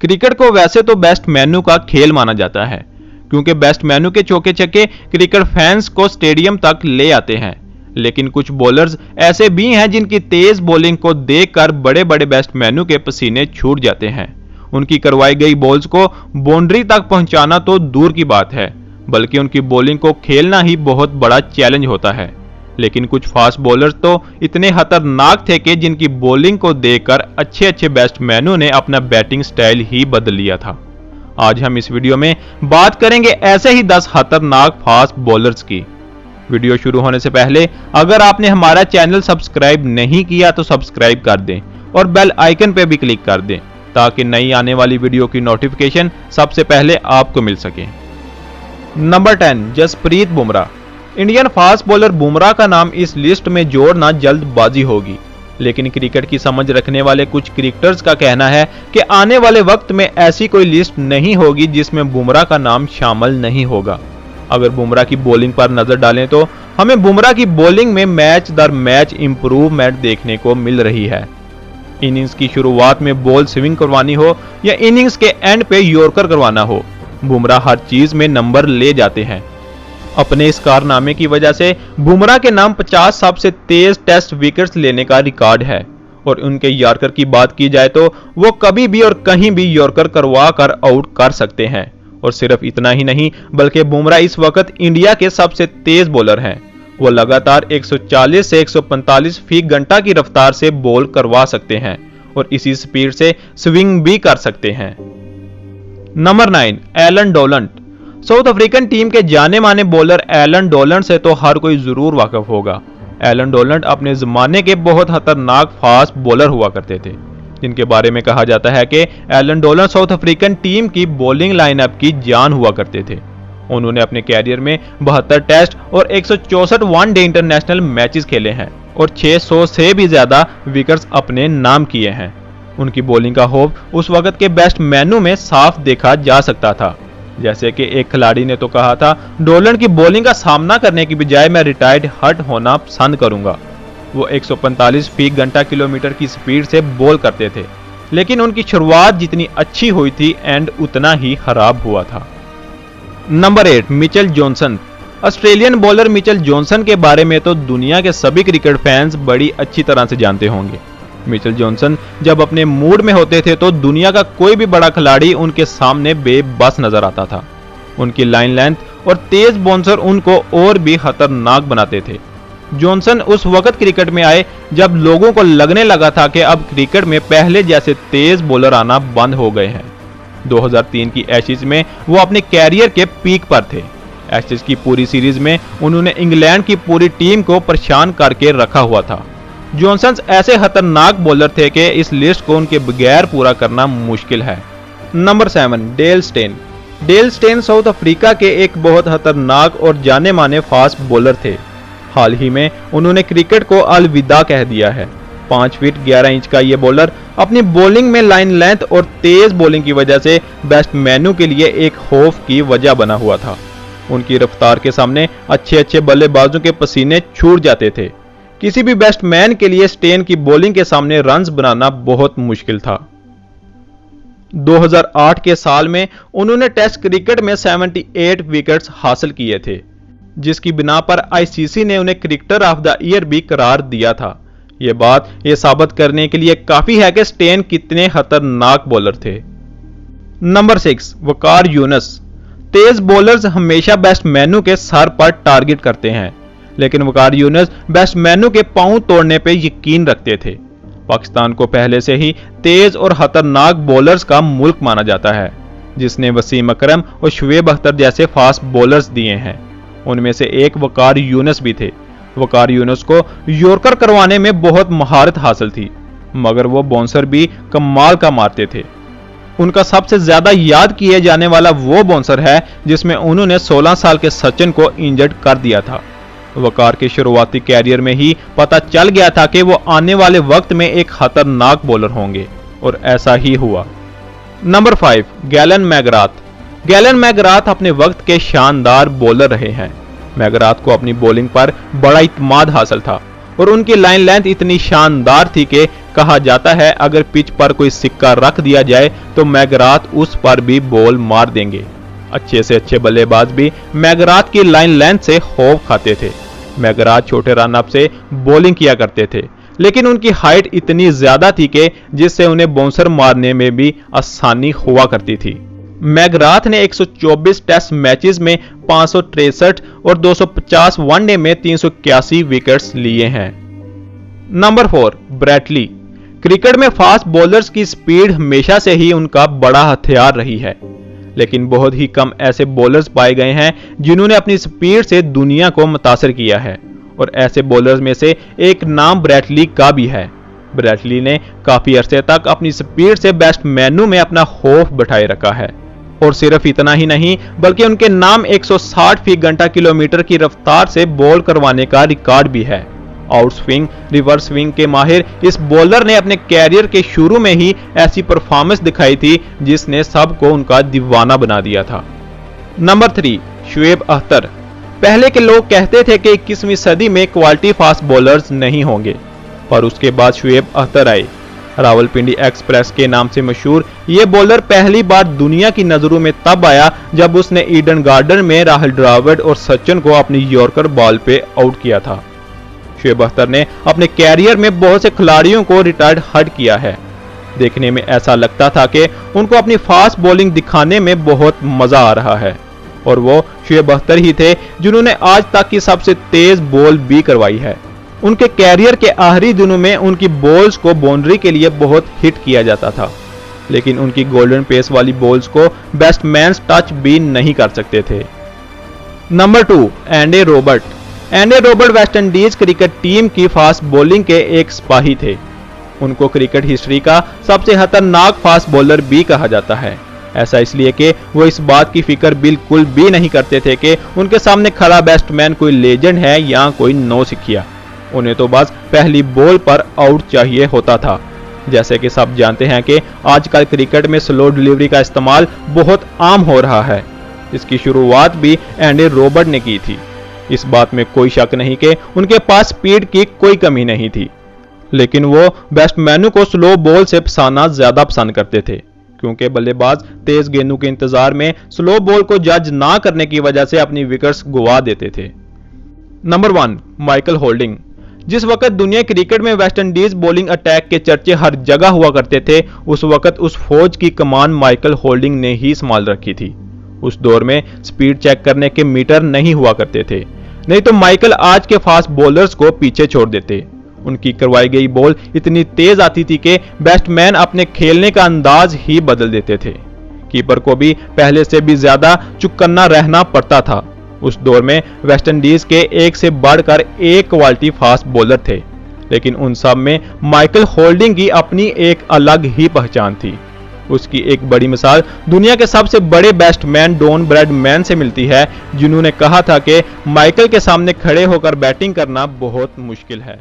Cricket को वैसे तो बेस्ट मेन्यू का खेल माना जाता है, क्योंकि बेस्ट मेन्यू के चौके छक्के क्रिकेट फैंस को स्टेडियम तक ले आते हैं। लेकिन कुछ बॉलर्स ऐसे भी हैं जिनकी तेज बॉलिंग को देखकर बड़े बड़े बेस्ट मेन्यू के पसीने छूट जाते हैं। उनकी करवाई गई बॉल्स को बाउंड्री तक पहुंचाना तो दूर की बात है, बल्कि उनकी बॉलिंग को खेलना ही बहुत बड़ा चैलेंज होता है। लेकिन कुछ फास्ट बॉलर्स तो इतने खतरनाक थे कि जिनकी बॉलिंग को देखकर अच्छे अच्छे बैट्समैनों ने अपना बैटिंग स्टाइल ही बदल लिया था। आज हम इस वीडियो में बात करेंगे ऐसे ही 10 खतरनाक फास्ट बॉलर्स की। वीडियो शुरू होने से पहले अगर आपने हमारा चैनल सब्सक्राइब नहीं किया तो सब्सक्राइब कर दें और बेल आइकन पे भी क्लिक कर दें, ताकि नई आने वाली वीडियो की नोटिफिकेशन सबसे पहले आपको मिल सके। Number 10, Jasprit Bumrah. Indian fast bowler Bumrah का नाम इस लिस्ट में जोड़ना जल्दबाजी होगी, लेकिन क्रिकेट की समझ रखने वाले कुछ क्रिकेटर्स का कहना है कि आने वाले वक्त में ऐसी कोई लिस्ट नहीं होगी जिसमें बुमराह का नाम शामिल नहीं होगा। अगर बुमराह की बॉलिंग पर नजर डालें तो हमें बुमराह की बॉलिंग में मैच दर मैच इंप्रूवमेंट देखने को मिल रही है। इनिंग्स की शुरुआत में बॉल स्विंग करवानी हो या इनिंग्स के एंड पे यॉर्कर करवाना हो, बुमराह हर चीज में नंबर ले जाते हैं। अपने इस कारनामे की वजह से बुमराह के नाम 50 सबसे तेज टेस्ट विकेट्स लेने का रिकॉर्ड है, और उनके यॉर्कर की बात की जाए तो वो कभी भी और कहीं भी यॉर्कर करवा कर आउट कर सकते हैं। और सिर्फ इतना ही नहीं, बल्कि बुमराह इस वक्त इंडिया के सबसे तेज बॉलर हैं। वो लगातार 140 से 145 फीट घंटा की रफ्तार से बॉल करवा सकते हैं और इसी स्पीड से स्विंग भी कर सकते हैं। Number 9, Allan Donald. South African team के जाने माने बॉलर एलन डोलंट से तो हर कोई जरूर वाकिफ होगा। एलन डोलंट अपने जमाने के बहुत खतरनाक फास्ट बॉलर हुआ करते थे, जिनके बारे में कहा जाता है कि Elon Donald South African team की बॉलिंग लाइनअप की जान हुआ करते थे। उन्होंने अपने कैरियर में 72 टेस्ट और 164 वनडे इंटरनेशनल मैचेस खेले हैं और 600 से भी ज्यादा विकेट्स अपने नाम किए हैं। उनकी बॉलिंग का खौफ उस वक्त के बेस्ट मेन्यू में साफ देखा जा सकता था। जैसे कि एक खिलाड़ी ने तो कहा था, डोलंट की बॉलिंग का सामना करने की बजाय मैं रिटायर्ड हट होना पसंद करूंगा। वो 145 फीट घंटा किलोमीटर की स्पीड से बॉल करते थे, लेकिन उनकी शुरुआत जितनी अच्छी हुई थी एंड उतना ही खराब हुआ था। Number 8, Mitchell Johnson. Australian bowler Mitchell Johnson के बारे में तो दुनिया के सभी क्रिकेट फैंस बड़ी अच्छी तरह से जानते होंगे। मिचेल जॉनसन जब अपने मूड में होते थे तो दुनिया का कोई भी बड़ा खिलाड़ी उनके सामने बेबस नजर आता था। उनकी लाइन लेंथ और तेज बाउंसर उनको और भी खतरनाक बनाते थे। जॉनसन उस वक्त क्रिकेट में आए जब लोगों को लगने लगा था कि अब क्रिकेट में पहले जैसे तेज बॉलर आना बंद हो गए हैं। 2003 की एशेज में वो अपने कैरियर के पीक पर थे। एशेज की पूरी सीरीज में उन्होंने इंग्लैंड की पूरी टीम को परेशान करके रखा हुआ था। जॉनसन ऐसे खतरनाक बॉलर थे कि इस लिस्ट को उनके बगैर पूरा करना मुश्किल है। Number 7, Dale Steyn. Dale Steyn south Africa के एक बहुत खतरनाक और जाने माने फास्ट बॉलर थे। हाल ही में उन्होंने क्रिकेट को अलविदा कह दिया है। 5 फीट 11 इंच का ये बॉलर अपनी बॉलिंग में लाइन लेंथ और तेज बॉलिंग की वजह से बेस्ट मेन्यू के लिए एक खौफ की वजह बना हुआ था। उनकी रफ्तार के सामने अच्छे अच्छे बल्लेबाजों के पसीने छूट जाते थे। किसी भी बैट्समैन के लिए स्टेन की बॉलिंग के सामने रन्स बनाना बहुत मुश्किल था। 2008 के साल में उन्होंने टेस्ट क्रिकेट में 78 विकेट्स हासिल किए थे, जिसकी बिना पर आईसीसी ने उन्हें क्रिकेटर ऑफ द ईयर भी करार दिया था। यह बात यह साबित करने के लिए काफी है कि स्टेन कितने खतरनाक बॉलर थे। नंबर 6, वकार यूनुस। तेज बॉलर्स हमेशा बेस्ट मेन्यू के सर पर टारगेट करते हैं, लेकिन वकार यूनुस बेस्ट मेन्यू के पांव तोड़ने पर यकीन रखते थे। पाकिस्तान को पहले से ही तेज और खतरनाक बॉलर्स का मुल्क माना जाता है, जिसने वसीम अकरम और शुएब अख्तर जैसे फास्ट बॉलर्स दिए हैं। उनमें से एक वकार यूनुस भी थे। वकार यूनुस को यॉर्कर करवाने में बहुत महारत हासिल थी, मगर वो बाउंसर भी कमाल का मारते थे। उनका सबसे ज्यादा याद किए जाने वाला वो बाउंसर है जिसमें उन्होंने 16 साल के सचिन को इंजर्ड कर दिया था। वकार के शुरुआती कैरियर में ही पता चल गया था कि वो आने वाले वक्त में एक खतरनाक बॉलर होंगे, और ऐसा ही हुआ। Number 5, gallon McGrath. Gallon McGrath अपने वक्त के शानदार बॉलर रहे हैं। मैकग्राथ को अपनी बॉलिंग पर बड़ा इत्मीनान हासिल था और उनकी लाइन लेंथ इतनी शानदार थी कि कहा जाता है अगर पिच पर कोई सिक्का रख दिया जाए तो मैकग्राथ उस पर भी बॉल मार देंगे। अच्छे से अच्छे बल्लेबाज भी मैकग्राथ की लाइन लेंथ से खौफ खाते थे। मैकग्राथ छोटे रन अप से बॉलिंग किया करते थे, लेकिन उनकी हाइट इतनी ज्यादा थी कि जिससे उन्हें बाउंसर मारने में भी आसानी हुआ करती थी। मैकग्राथ ने 124 टेस्ट मैचेस में 563 और 250 वनडे में 381 विकेट्स लिए हैं। नंबर 4, ब्रैटली। क्रिकेट में फास्ट बॉलर्स की स्पीड हमेशा से ही उनका बड़ा हथियार रही है, लेकिन बहुत ही कम ऐसे बॉलर्स पाए गए हैं जिन्होंने अपनी स्पीड से दुनिया को मुतासर किया है, और ऐसे बॉलर्स में से एक नाम ब्रैटली का भी है। ब्रैटली ने काफी अरसे तक अपनी स्पीड से बैट्समैनों में अपना खौफ बैठाए रखा है, और सिर्फ इतना ही नहीं बल्कि उनके नाम 160 फी घंटा किलोमीटर की रफ्तार से बॉल करवाने का रिकॉर्ड भी है। आउट स्विंग, रिवर्स स्विंग के माहिर इस बॉलर ने अपने कैरियर के शुरू में ही ऐसी परफॉर्मेंस दिखाई थी जिसने सबको उनका दीवाना बना दिया था। नंबर 3, शुएब अख्तर। पहले के लोग कहते थे कि 21वीं सदी में क्वालिटी फास्ट बॉलर्स नहीं होंगे, पर उसके बाद शुएब अख्तर आए। रावलपिंडी एक्सप्रेस के नाम से मशहूर ये बॉलर पहली बार दुनिया की नजरों में तब आया जब उसने ईडन गार्डन में राहुल द्रविड़ और सचिन को अपनी यॉर्कर बॉल पे आउट किया था। शुएब अख्तर ने अपने कैरियर में बहुत से खिलाड़ियों को रिटायर्ड हट किया है। देखने में ऐसा लगता था कि उनको अपनी फास्ट बॉलिंग दिखाने में बहुत मजा आ रहा है, और वो शुएब अख्तर ही थे जिन्होंने आज तक की सबसे तेज बॉल भी करवाई है। उनके कैरियर के आखिरी दिनों में उनकी बॉल्स को बाउंड्री के लिए बहुत हिट किया जाता था, लेकिन उनकी गोल्डन पेस वाली बॉल्स को बैट्समैन टच भी नहीं कर सकते थे। Number 2, Andy Robert. Andy Robert West Indies cricket team की फास्ट बॉलिंग के एक सिपाही थे। उनको क्रिकेट हिस्ट्री का सबसे खतरनाक फास्ट बॉलर भी कहा जाता है। ऐसा इसलिए कि वो इस बात की फिक्र बिल्कुल भी नहीं करते थे कि उनके सामने खड़ा बैट्समैन कोई लेजेंड है या कोई नौसिखिया। उन्हें तो बस पहली बॉल पर आउट चाहिए होता था। जैसे कि सब जानते हैं कि आजकल क्रिकेट में स्लो डिलीवरी का इस्तेमाल बहुत आम हो रहा है। इसकी शुरुआत भी एंडी रॉबर्ट ने की थी। इस बात में कोई शक नहीं कि उनके पास स्पीड की कोई कमी नहीं थी, लेकिन वो बैट्समैनों को स्लो बॉल से फंसाना ज्यादा पसंद करते थे, क्योंकि बल्लेबाज तेज गेंदों के इंतजार में स्लो बॉल को जज ना करने की वजह से अपनी विकेट्स गुवा देते थे। Number 1, Michael holding. जिस वक्त दुनिया क्रिकेट में वेस्ट इंडीज बॉलिंग अटैक के चर्चे हर जगह हुआ करते थे, उस वक्त उस फौज की कमान माइकल होल्डिंग ने ही संभाल रखी थी। उस दौर में स्पीड चेक करने के मीटर नहीं हुआ करते थे, नहीं तो माइकल आज के फास्ट बॉलर्स को पीछे छोड़ देते। उनकी करवाई गई बॉल इतनी तेज आती थी कि बैट्समैन अपने खेलने का अंदाज ही बदल देते थे। कीपर को भी पहले से भी ज्यादा चुकन्ना रहना पड़ता था। उस दौर में वेस्ट इंडीज के एक से बढ़कर एक क्वालिटी फास्ट बॉलर थे, लेकिन उन सब में माइकल होल्डिंग की अपनी एक अलग ही पहचान थी। उसकी एक बड़ी मिसाल दुनिया के सबसे बड़े बैट्समैन डॉन ब्रैडमैन से मिलती है, जिन्होंने कहा था कि माइकल के सामने खड़े होकर बैटिंग करना बहुत मुश्किल है।